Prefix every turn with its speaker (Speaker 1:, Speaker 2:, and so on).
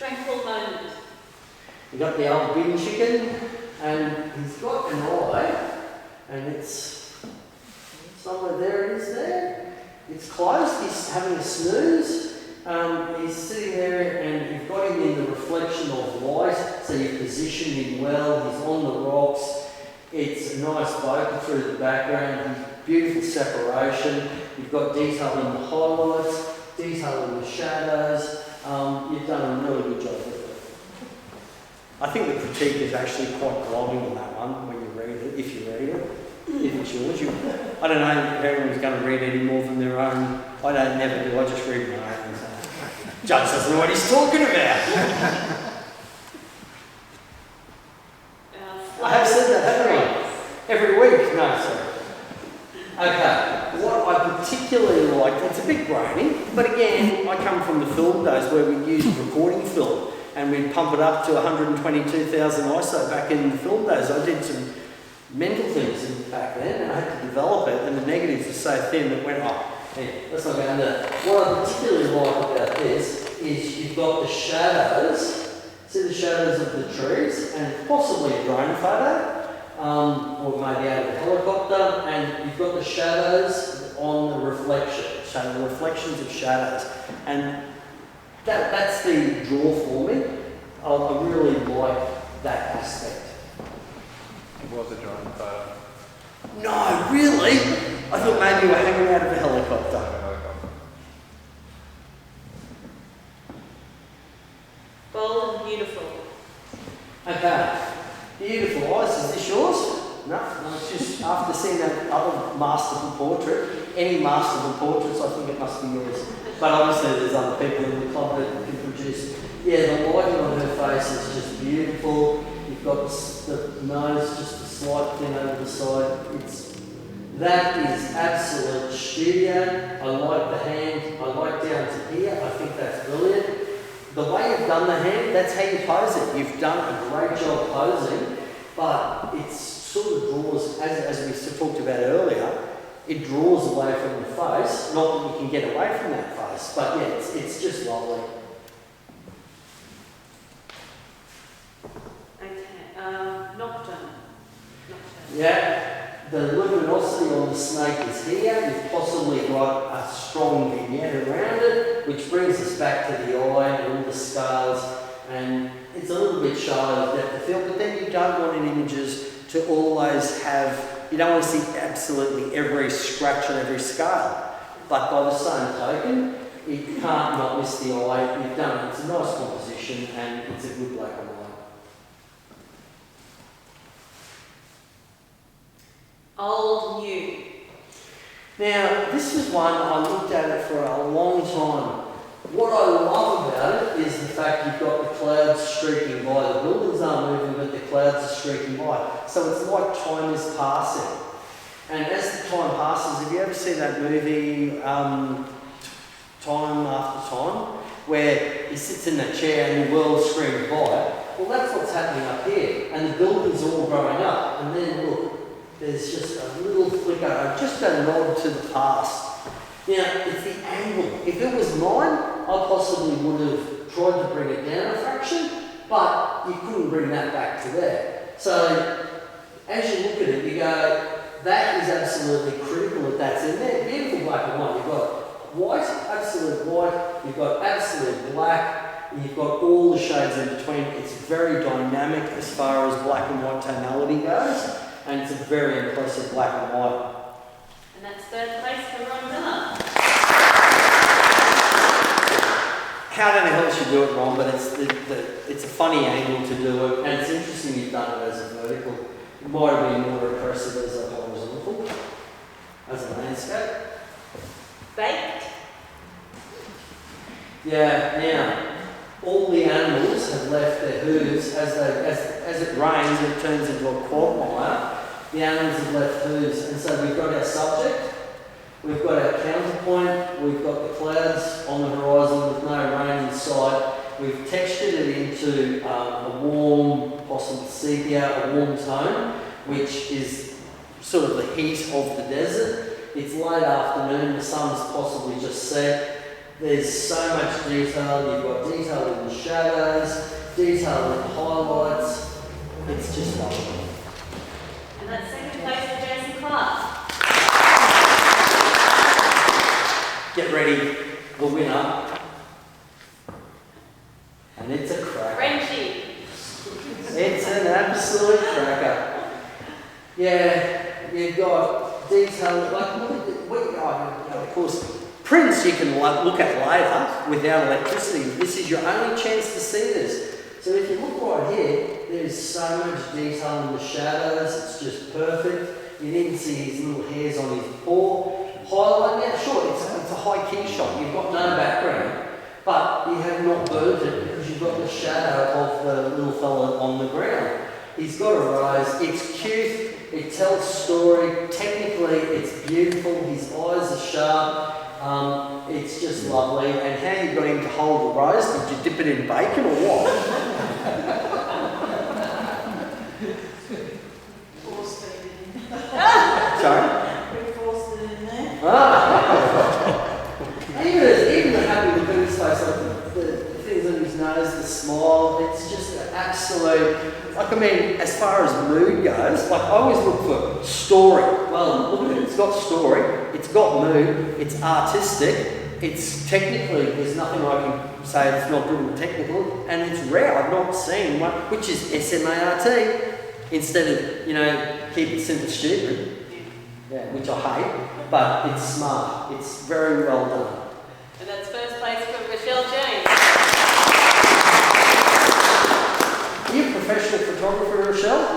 Speaker 1: Tranquil moment.
Speaker 2: You got the old bin chicken, and he's got an eye, and it's somewhere there. It is there. It's closed. He's having a snooze. He's sitting there, and you've got him in the reflection of light, so you've positioned him well. He's on the rocks. It's a nice bokeh through the background. Beautiful separation. You've got detail in the highlights, detail in the shadows. You've done a really good job with it. I think the critique is actually quite glowing on that one when you read it, if you read it. If it's yours. I don't know if everyone's going to read any more than their own. I don't never do. I just read my own. Judge doesn't know what he's talking about. I have said that, haven't I? Every week? No, sorry. Okay, what I particularly liked, it's a bit grainy, but again, I come from the film days where we used recording film and we'd pump it up to 122,000 ISO back in the film days. I did some mental things back then and I had to develop it, and the negatives were so thin that went, let's not go into that. What I particularly like about this is you've got the shadows, see the shadows of the trees, and possibly a drone photo. Or maybe out of a helicopter, and you've got the shadows on the reflection, so the reflections of shadows, and that's the draw for me. I really like that aspect.
Speaker 3: It was a drone photo.
Speaker 2: No, really? I thought maybe you were hanging out of a helicopter.
Speaker 1: Bold and beautiful.
Speaker 2: Okay. Beautiful eyes. Is this yours? No, it's just after seeing that other masterful portrait, any masterful portraits, I think it must be yours. But obviously there's other people in the club that can produce. Yeah, the lighting on her face is just beautiful. You've got the nose, just a slight thing over the side. That is absolute studio. I like the hand. I like down to here. I think that's brilliant. The way you've done the hand, that's how you pose it. You've done a great job posing, but it sort of draws, as we talked about earlier, it draws away from the face. Not that you can get away from that face, but yeah, it's just lovely.
Speaker 1: Okay, Nocturne.
Speaker 2: Yeah, the luminosity on the snake is here. You've possibly got a strong vignette around it, which brings us back to the eye and all the scales, and it's a little bit shallow of depth of field, but then you don't want in images to always have, you don't want to see absolutely every scratch on every scale, but by the same token, you can't not miss the eye. You've done it. It's a nice composition and it's a good black and white.
Speaker 1: Old, new.
Speaker 2: Now, this is one I looked at it for a long time. What I love about it is the fact you've got the clouds streaking by. The buildings aren't moving, but the clouds are streaking by. So it's like time is passing. And as the time passes, have you ever seen that movie, Time After Time, where he sits in a chair and the world screams by? Well, that's what's happening up here. And the buildings are all growing up. And then look, there's just a little flicker, just a nod to the past. Now, it's the angle. If it was mine, I possibly would have tried to bring it down a fraction, but you couldn't bring that back to there. So, as you look at it, you go, that is absolutely critical that that's in there. Beautiful black and white. You've got white, absolute white, you've got absolute black, and you've got all the shades in between. It's very dynamic as far as black and white tonality goes, and it's a very impressive black and white.
Speaker 1: And that's third place for Ron Miller.
Speaker 2: How the hell should do it, Ron? But it's a funny angle to do it, and it's interesting you've done it as a vertical. It might have been more impressive as a horizontal, as a landscape.
Speaker 1: Baked.
Speaker 2: Yeah. Now, all the animals have left their hooves as it rains and it turns into a quagmire. The animals have left hooves, and so we've got our subject, we've got our counterpoint, we've got the clouds on the horizon with no rain in sight. We've textured it into a warm, possible sepia, a warm tone, which is sort of the heat of the desert. It's late afternoon, the sun's possibly just set. There's so much detail. You've got detail in the shadows, detail in the highlights. It's just lovely.
Speaker 1: And that's second place for Jason Clark.
Speaker 2: Get ready, the winner. And it's a cracker.
Speaker 1: Frenchie.
Speaker 2: It's an absolute cracker. Yeah, you've got detail, like, of course, prints you can look at later without electricity. This is your only chance to see this. So if you look right here, there's so much detail in the shadows, it's just perfect. You need to see his little hairs on his paw. Highlight, yeah, sure, it's a high key shot, you've got no background, but you have not burnt it because you've got the shadow of the little fella on the ground. He's got a rose, it's cute, it tells story, technically it's beautiful, his eyes are sharp, it's just lovely. And how you got him to hold the rose, did you dip it in bacon or what?
Speaker 4: Forced it in.
Speaker 2: Sorry?
Speaker 4: We forced it in there.
Speaker 2: Even the happy look on his face, like the things on his nose, the smile, it's just an absolute, like, I mean, as far as mood goes, like, I always look for story. Well, look at it, it's got story, it's got mood, it's artistic, it's technically, there's nothing I can say it's not good and technical, and it's rare, I've not seen one, which is SMART, instead of, keep it simple stupid. Yeah, which I hate, but it's smart. It's very well done.
Speaker 1: And that's first place for Rochelle James.
Speaker 2: Are you a professional photographer, Rochelle?